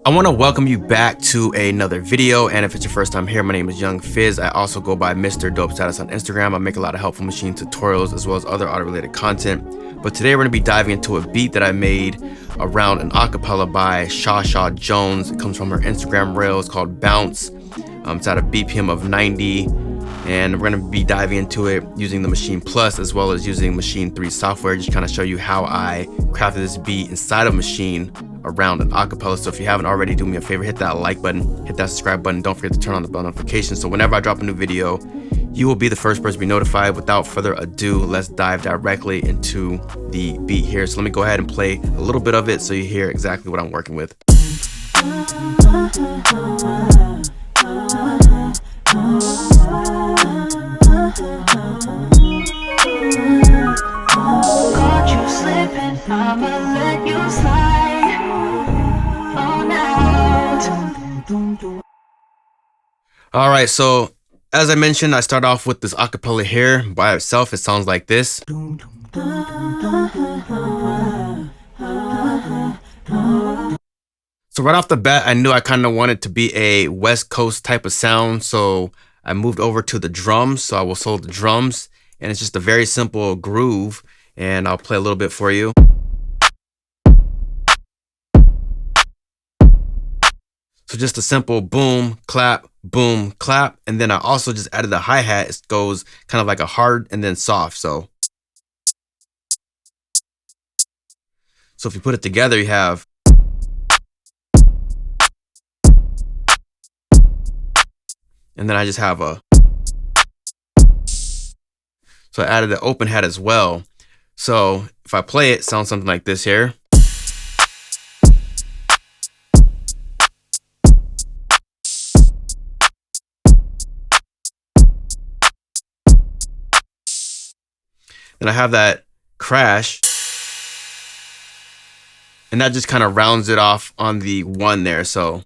I want to welcome you back to another video, and if it's your first time here, my name is Young Fizz. I also go by Mr. Dope Status on Instagram. I make a lot of helpful machine tutorials as well as other audio related content. But today we're going to be diving into a beat that I made around an acapella by Sha Sha Jones. It comes from her Instagram reel. It's called Bounce. It's at a BPM of 90, and we're going to be diving into it using the Maschine Plus as well as using Maschine 3 software. Just kind of show you how I crafted this beat inside of Maschine around an acapella. So if you haven't already, do me a favor, hit that like button, hit that subscribe button. Don't forget to turn on the bell notifications so whenever I drop a new video, you will be the first person to be notified. Without further ado, let's dive directly into the beat here. So let me go ahead and play a little bit of it so you hear exactly what I'm working with. Caught you slipping, I'ma let you slide on out. All right, so as I mentioned, I start off with this acapella here. By itself, it sounds like this. So right off the bat, I knew I kind of wanted to be a West Coast type of sound, so I moved over to the drums. So I will solo the drums, and it's just a very simple groove, and I'll play a little bit for you. So just a simple boom, clap, and then I also just added the hi-hat. It goes kind of like a hard and then soft. So if you put it together, you have and then I just have a, so I added the open hat as well. So if I play it, it sounds something like this here. Then I have that crash, and that just kind of rounds it off on the one there. So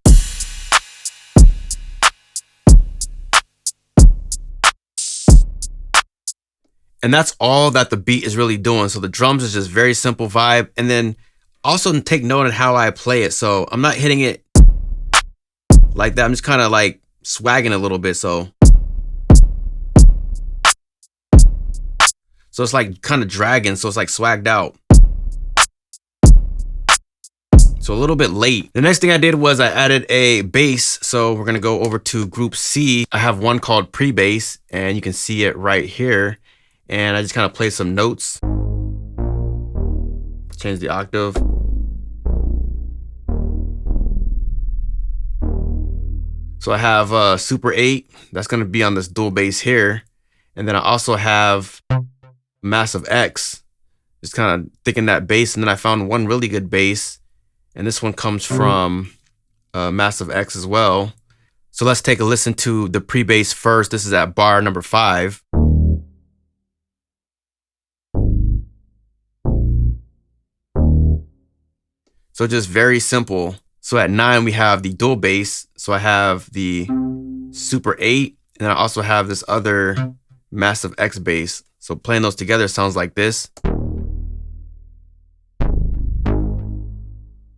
and that's all that the beat is really doing. So the drums is just very simple vibe. And then also take note of how I play it. So I'm not hitting it like that. I'm just kind of like swagging a little bit. So it's like kind of dragging. So it's like swagged out. So a little bit late. The next thing I did was I added a bass. So we're going to go over to group C. I have one called pre-bass, and you can see it right here. And I just kind of play some notes. Change the octave. So I have Super 8. That's going to be on this dual bass here. And then I also have Massive X. Just kind of thicken that bass. And then I found one really good bass. And this one comes from Massive X as well. So let's take a listen to the pre-bass first. This is at bar number 5. So just very simple. So at 9, we have the dual bass. So I have the Super 8, and I also have this other Massive X bass. So playing those together sounds like this.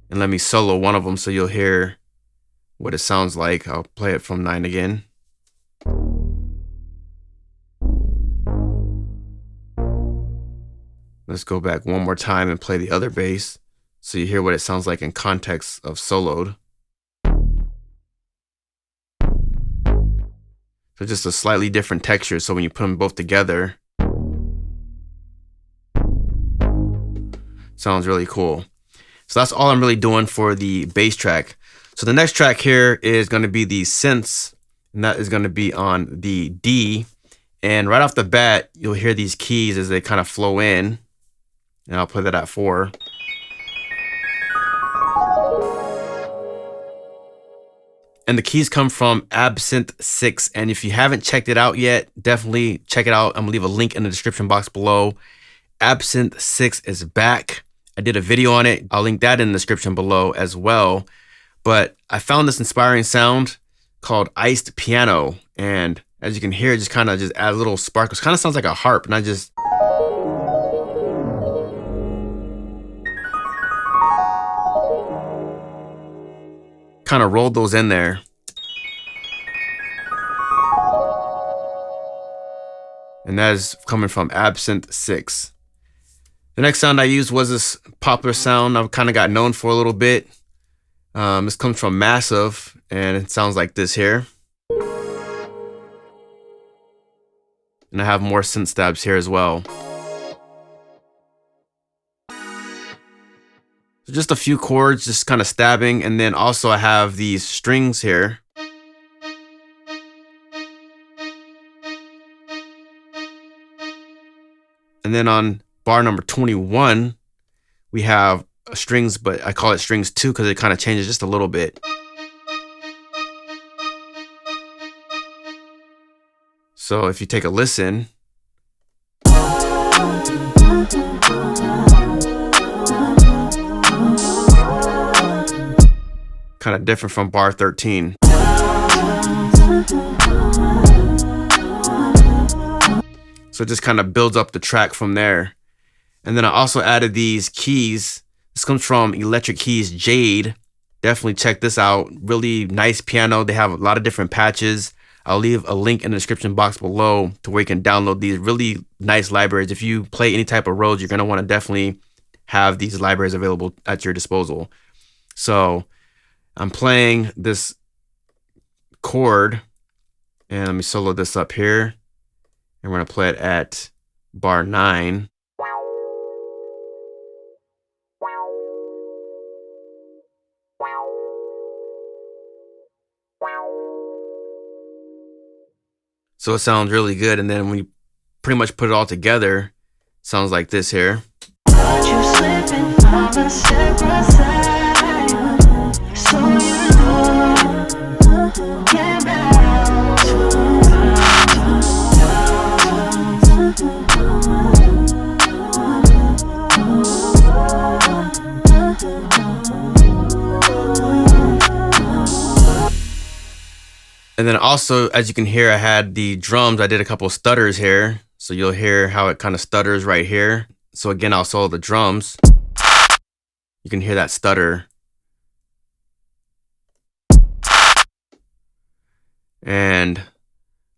And let me solo one of them so you'll hear what it sounds like. I'll play it from 9 again. Let's go back one more time and play the other bass so you hear what it sounds like in context of soloed. So just a slightly different texture. So when you put them both together, sounds really cool. So that's all I'm really doing for the bass track. So the next track here is going to be the synths, and that is going to be on the D. And right off the bat, you'll hear these keys as they kind of flow in. And I'll play that at 4. And the keys come from Absinthe 6. And if you haven't checked it out yet, definitely check it out. I'm gonna leave a link in the description box below. Absinthe 6 is back. I did a video on it. I'll link that in the description below as well. But I found this inspiring sound called iced piano. And as you can hear, it just kind of just add a little sparkles. Kind of sounds like a harp. And I just kind of rolled those in there. And that is coming from Absinthe 6. The next sound I used was this popular sound I've kind of got known for a little bit. This comes from Massive, and it sounds like this here. And I have more synth stabs here as well. So just a few chords, just kind of stabbing, and then also I have these strings here. And then on bar number 21, we have strings, but I call it strings 2 because it kind of changes just a little bit. So if you take a listen, kind of different from bar 13. So it just kind of builds up the track from there. And then I also added these keys. This comes from Electric Keys Jade. Definitely check this out. Really nice piano. They have a lot of different patches. I'll leave a link in the description box below to where you can download these really nice libraries. If you play any type of Rhodes, you're going to want to definitely have these libraries available at your disposal. So I'm playing this chord, and let me solo this up here. And we're going to play it at bar 9. So it sounds really good, and then when you pretty much put it all together, it sounds like this here. And then also, as you can hear, I had the drums. I did a couple of stutters here. So you'll hear how it kind of stutters right here. So again, I'll solo the drums. You can hear that stutter. And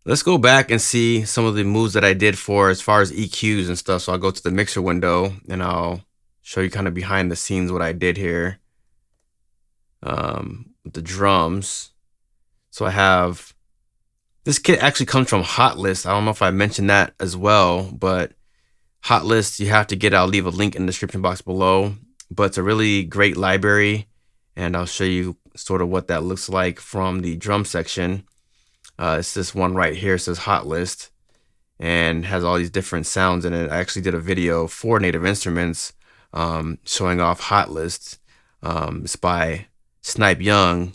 let's go back and see some of the moves that I did for as far as EQs and stuff. So I'll go to the mixer window and I'll show you kind of behind the scenes what I did here with the drums. So I have, this kit actually comes from Hotlist. I don't know if I mentioned that as well, but Hotlist, you have to get it. I'll leave a link in the description box below, but it's a really great library, and I'll show you sort of what that looks like from the drum section. It's this one right here. It says Hotlist and has all these different sounds in it. I actually did a video for Native Instruments showing off Hotlist. It's by Snipe Young.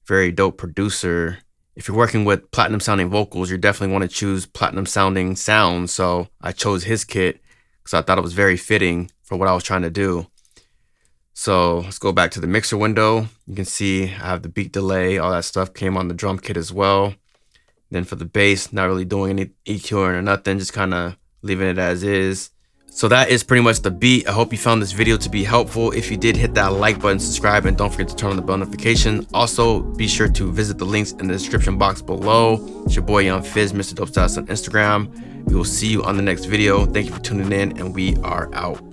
Very dope producer. If you're working with platinum sounding vocals, you definitely want to choose platinum sounding sounds. So I chose his kit because I thought it was very fitting for what I was trying to do. So let's go back to the mixer window. You can see I have the beat delay, all that stuff came on the drum kit as well. Then for the bass, not really doing any EQing or nothing, just kind of leaving it as is. So that is pretty much the beat. I hope you found this video to be helpful. If you did, hit that like button, subscribe, and don't forget to turn on the bell notification. Also, be sure to visit the links in the description box below. It's your boy Young Fizz, Mr. Dope Status on Instagram. We will see you on the next video. Thank you for tuning in, and we are out.